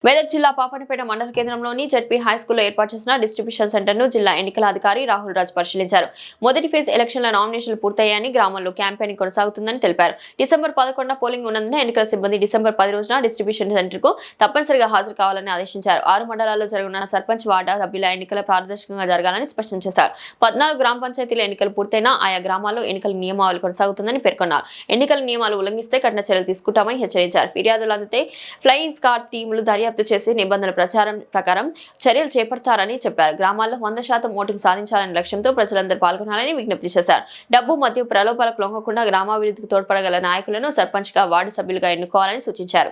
మెదక్ జిల్లా పాపన్నపేట మండల కేంద్రంలోని జెడ్పీ హైస్కూల్లో ఏర్పాటు చేసిన డిస్ట్రిబ్యూషన్ సెంటర్ను జిల్లా ఎన్నికల అధికారి రాహుల్ రాజ్ పరిశీలించారు. మొదటి ఫేజ్ ఎలక్షన్ల నామినేషన్లు పూర్తయ్యాయని, గ్రామాల్లో క్యాంపెయినింగ్ కొనసాగుతుందని తెలిపారు. డిసెంబర్ 11న పోలింగ్ ఉన్నందున ఎన్నికల సిబ్బంది డిసెంబర్ 10 రోజున డిస్ట్రిబ్యూషన్ సెంటర్కు తప్పనిసరిగా హాజరు కావాలని ఆదేశించారు. 6 మండలాల్లో జరగనున్న సర్పంచ్, వార్డా సభ్యుల ఎన్నికల పారదర్శకంగా జరగాలని స్పష్టం చేశారు. 14 గ్రామ పంచాయతీల ఎన్నికలు పూర్తయినా ఆయా గ్రామాల్లో ఎన్నికల నియమావళి కొనసాగుతుందని పేర్కొన్నారు. ఎన్నికల నియమాలు ఉల్లంఘిస్తే కఠిన చర్యలు తీసుకుంటామని హెచ్చరించారు. ఫిర్యాదులు అందితే ఫ్లయింగ్ స్క్వాడ్ టీములు దర్యాప్తు చేసి నిబంధనల ప్రకారం చర్యలు చేపడతారని చెప్పారు. గ్రామాల్లో 100% ఓటింగ్ సాధించాలనే లక్ష్యంతో ప్రజలందరూ పాల్గొనాలని విజ్ఞప్తి చేశారు. డబ్బు మరియు ప్రలోభాలకు లొంగకుండా గ్రామాభివృద్ధికి తోడ్పడగల నాయకులను సర్పంచ్ గా, వార్డు సభ్యులుగా ఎన్నుకోవాలని సూచించారు.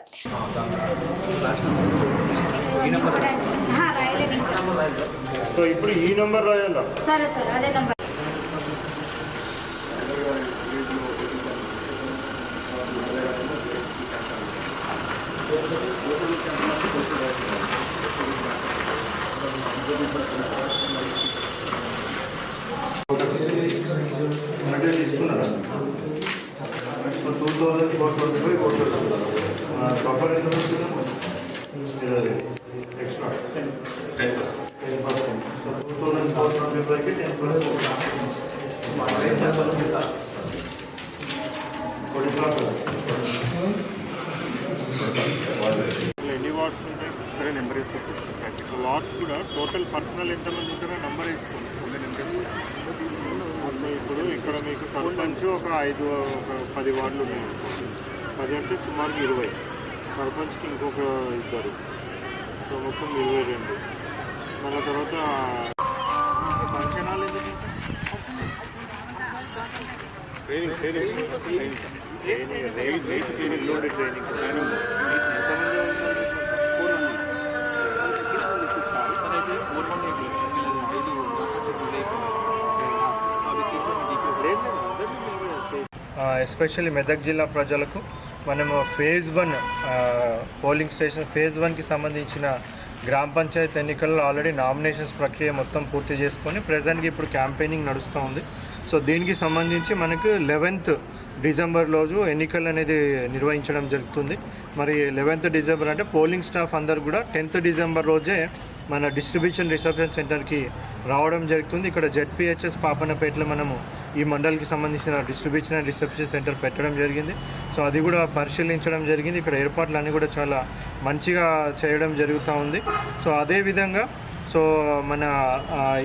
ఎన్ని వార్డ్స్ ఉంటాయి సరే నెంబర్ వేసుకోండి. వార్డ్స్ కూడా టోటల్ పర్సనల్ ఎంతమంది ఉంటారో నెంబర్ వేసుకోండి. నెంబర్ వేసుకోండి. ఇప్పుడు ఇక్కడ మీకు సర్పంచ్ ఒక 10 వార్డులు ఉన్నాయి. 10 అంటే సుమారు 20. సర్పంచ్కి ఇంకొక 2, సో మొత్తం 22. మళ్ళీ తర్వాత ఫంక్షన్ హాల్ ఎందుకు training loaded training especially Medak జిల్లా ప్రజలకు మనము ఫేజ్ 1 పోలింగ్ స్టేషన్ ఫేజ్ 1కి సంబంధించిన గ్రామ పంచాయతీ ఎన్నికల్లో ఆల్రెడీ నామినేషన్స్ ప్రక్రియ మొత్తం పూర్తి చేసుకొని ప్రజెంట్గా ఇప్పుడు క్యాంపెయినింగ్ నడుస్తూ ఉంది. సో దీనికి సంబంధించి మనకు 11th డిసెంబర్ రోజు ఎన్నికలు అనేది నిర్వహించడం జరుగుతుంది. మరి 11th డిసెంబర్ అంటే పోలింగ్ స్టాఫ్ అందరు కూడా 10th డిసెంబర్ రోజే మన డిస్ట్రిబ్యూషన్ రిసెప్షన్ సెంటర్కి రావడం జరుగుతుంది. ఇక్కడ జెడ్పీహెచ్ఎస్ పాపన్నపేటలో మనము ఈ మండలికి సంబంధించిన డిస్ట్రిబ్యూషన్ అండ్ రిసెప్షన్ సెంటర్ పెట్టడం జరిగింది. సో అది కూడా పరిశీలించడం జరిగింది. ఇక్కడ ఏర్పాట్లు అన్నీ కూడా చాలా మంచిగా చేయడం జరుగుతూ ఉంది. సో అదేవిధంగా మన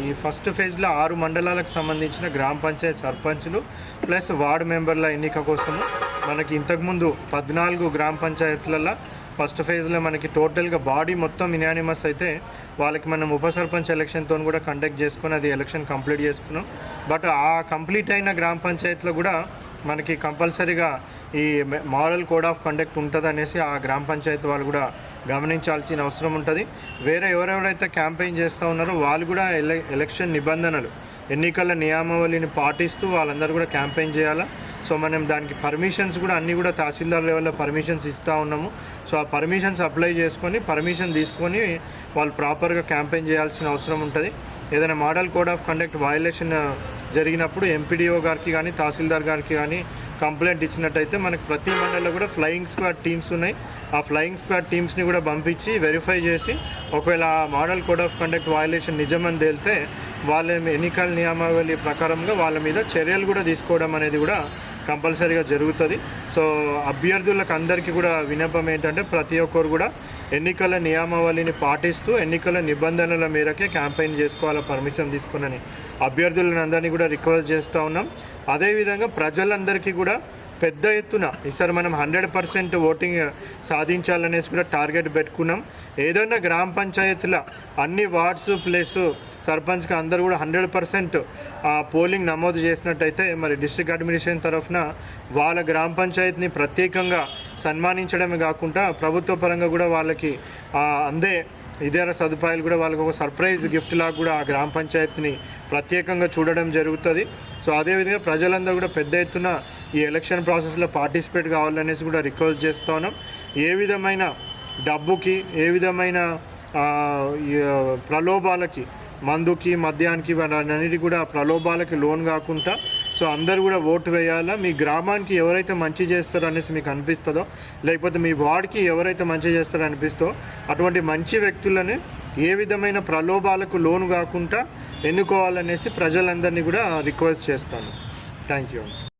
ఈ ఫస్ట్ ఫేజ్లో 6 మండలాలకు సంబంధించిన గ్రామ పంచాయతీ సర్పంచ్లు ప్లస్ వార్డు మెంబర్ల ఎన్నిక కోసము మనకి ఇంతకుముందు 14 గ్రామ పంచాయతీలలో ఫస్ట్ ఫేజ్లో మనకి టోటల్గా బాడీ మొత్తం యునానిమస్ అయితే వాళ్ళకి మనం ఉప సర్పంచ్ ఎలక్షన్తో కూడా కండక్ట్ చేసుకొని అది ఎలక్షన్ కంప్లీట్ చేసుకున్నాం. బట్ ఆ కంప్లీట్ అయిన గ్రామ పంచాయతీలో కూడా మనకి కంపల్సరీగా ఈ మోడల్ కోడ్ ఆఫ్ కండక్ట్ ఉంటుంది అనేసి ఆ గ్రామ పంచాయతీ వాళ్ళు కూడా గమనించాల్సిన అవసరం ఉంటుంది. వేరే ఎవరెవరైతే క్యాంపెయిన్ చేస్తూ ఉన్నారో వాళ్ళు కూడా ఎలక్షన్ నిబంధనలు, ఎన్నికల నియమావళిని పాటిస్తూ వాళ్ళందరూ కూడా క్యాంపెయిన్ చేయాలా. సో మనం దానికి పర్మిషన్స్ కూడా అన్నీ కూడా తహసీల్దార్ లెవెల్లో పర్మిషన్స్ ఇస్తూ ఉన్నాము. సో ఆ పర్మిషన్స్ అప్లై చేసుకొని పర్మిషన్ తీసుకొని వాళ్ళు ప్రాపర్గా క్యాంపెయిన్ చేయాల్సిన అవసరం ఉంటుంది. ఏదైనా model code of conduct violation జరిగినప్పుడు ఎంపీడీఓ గారికి కానీ తహసీల్దార్ గారికి కానీ కంప్లైంట్ ఇచ్చినట్టయితే మనకు ప్రతి మండలంలో కూడా ఫ్లయింగ్ స్క్వాడ్ టీమ్స్ ఉన్నాయి. ఆ ఫ్లయింగ్ స్క్వాడ్ టీమ్స్ని కూడా పంపించి వెరిఫై చేసి ఒకవేళ model code of conduct violation నిజమని తేలితే వాళ్ళ ఎన్నికల నియమావళి ప్రకారంగా వాళ్ళ మీద చర్యలు కూడా తీసుకోవడం అనేది కూడా కంపల్సరీగా జరుగుతుంది. సో అభ్యర్థులకు అందరికీ కూడా విన్నపం ఏంటంటే ప్రతి ఒక్కరు కూడా ఎన్నికల నియమావళిని పాటిస్తూ ఎన్నికల నిబంధనల మేరకే క్యాంపెయిన్ చేసుకోవాలా పర్మిషన్ తీసుకుని అభ్యర్థులను అందరినీ కూడా రిక్వెస్ట్ చేస్తూ ఉన్నాం. అదేవిధంగా ప్రజలందరికీ కూడా పెద్ద ఎత్తున ఈసారి మనం 100% ఓటింగ్ సాధించాలనేసి కూడా టార్గెట్ పెట్టుకున్నాం. ఏదైనా గ్రామ పంచాయతీల అన్ని వార్డ్స్ ప్లస్ సర్పంచ్కి అందరూ కూడా 100% పోలింగ్ నమోదు చేసినట్టయితే మరి డిస్ట్రిక్ట్ అడ్మినిస్ట్రేషన్ తరఫున వాళ్ళ గ్రామ పంచాయతీని ప్రత్యేకంగా సన్మానించడమే కాకుండా ప్రభుత్వ పరంగా కూడా వాళ్ళకి అందే ఇతర సదుపాయాలు కూడా వాళ్ళకి ఒక సర్ప్రైజ్ గిఫ్ట్ లాగా కూడా ఆ గ్రామ పంచాయతీని ప్రత్యేకంగా చూడడం జరుగుతుంది. సో అదేవిధంగా ప్రజలందరూ కూడా పెద్ద ఎత్తున ఈ ఎలక్షన్ ప్రాసెస్లో పార్టిసిపేట్ కావాలనేసి కూడా రిక్వెస్ట్ చేస్తూ ఉన్నాం. ఏ విధమైన డబ్బుకి, ఏ విధమైన ప్రలోభాలకి, మందుకి, మద్యానికి అన్నిటి కూడా ప్రలోభాలకి లోన్ కాకుండా సో సో అందరూ కూడా ఓటు వేయాలా. మీ గ్రామానికి ఎవరైతే మంచి చేస్తారో అనేసి మీకు అనిపిస్తుందో, లేకపోతే మీ వార్డ్కి ఎవరైతే మంచి చేస్తారో అనిపిస్తుందో అటువంటి మంచి వ్యక్తులను ఏ విధమైన ప్రలోభాలకు లోను కాకుండా ఎన్నుకోవాలనేసి ప్రజలందరినీ కూడా రిక్వెస్ట్ చేస్తాను. Thank you.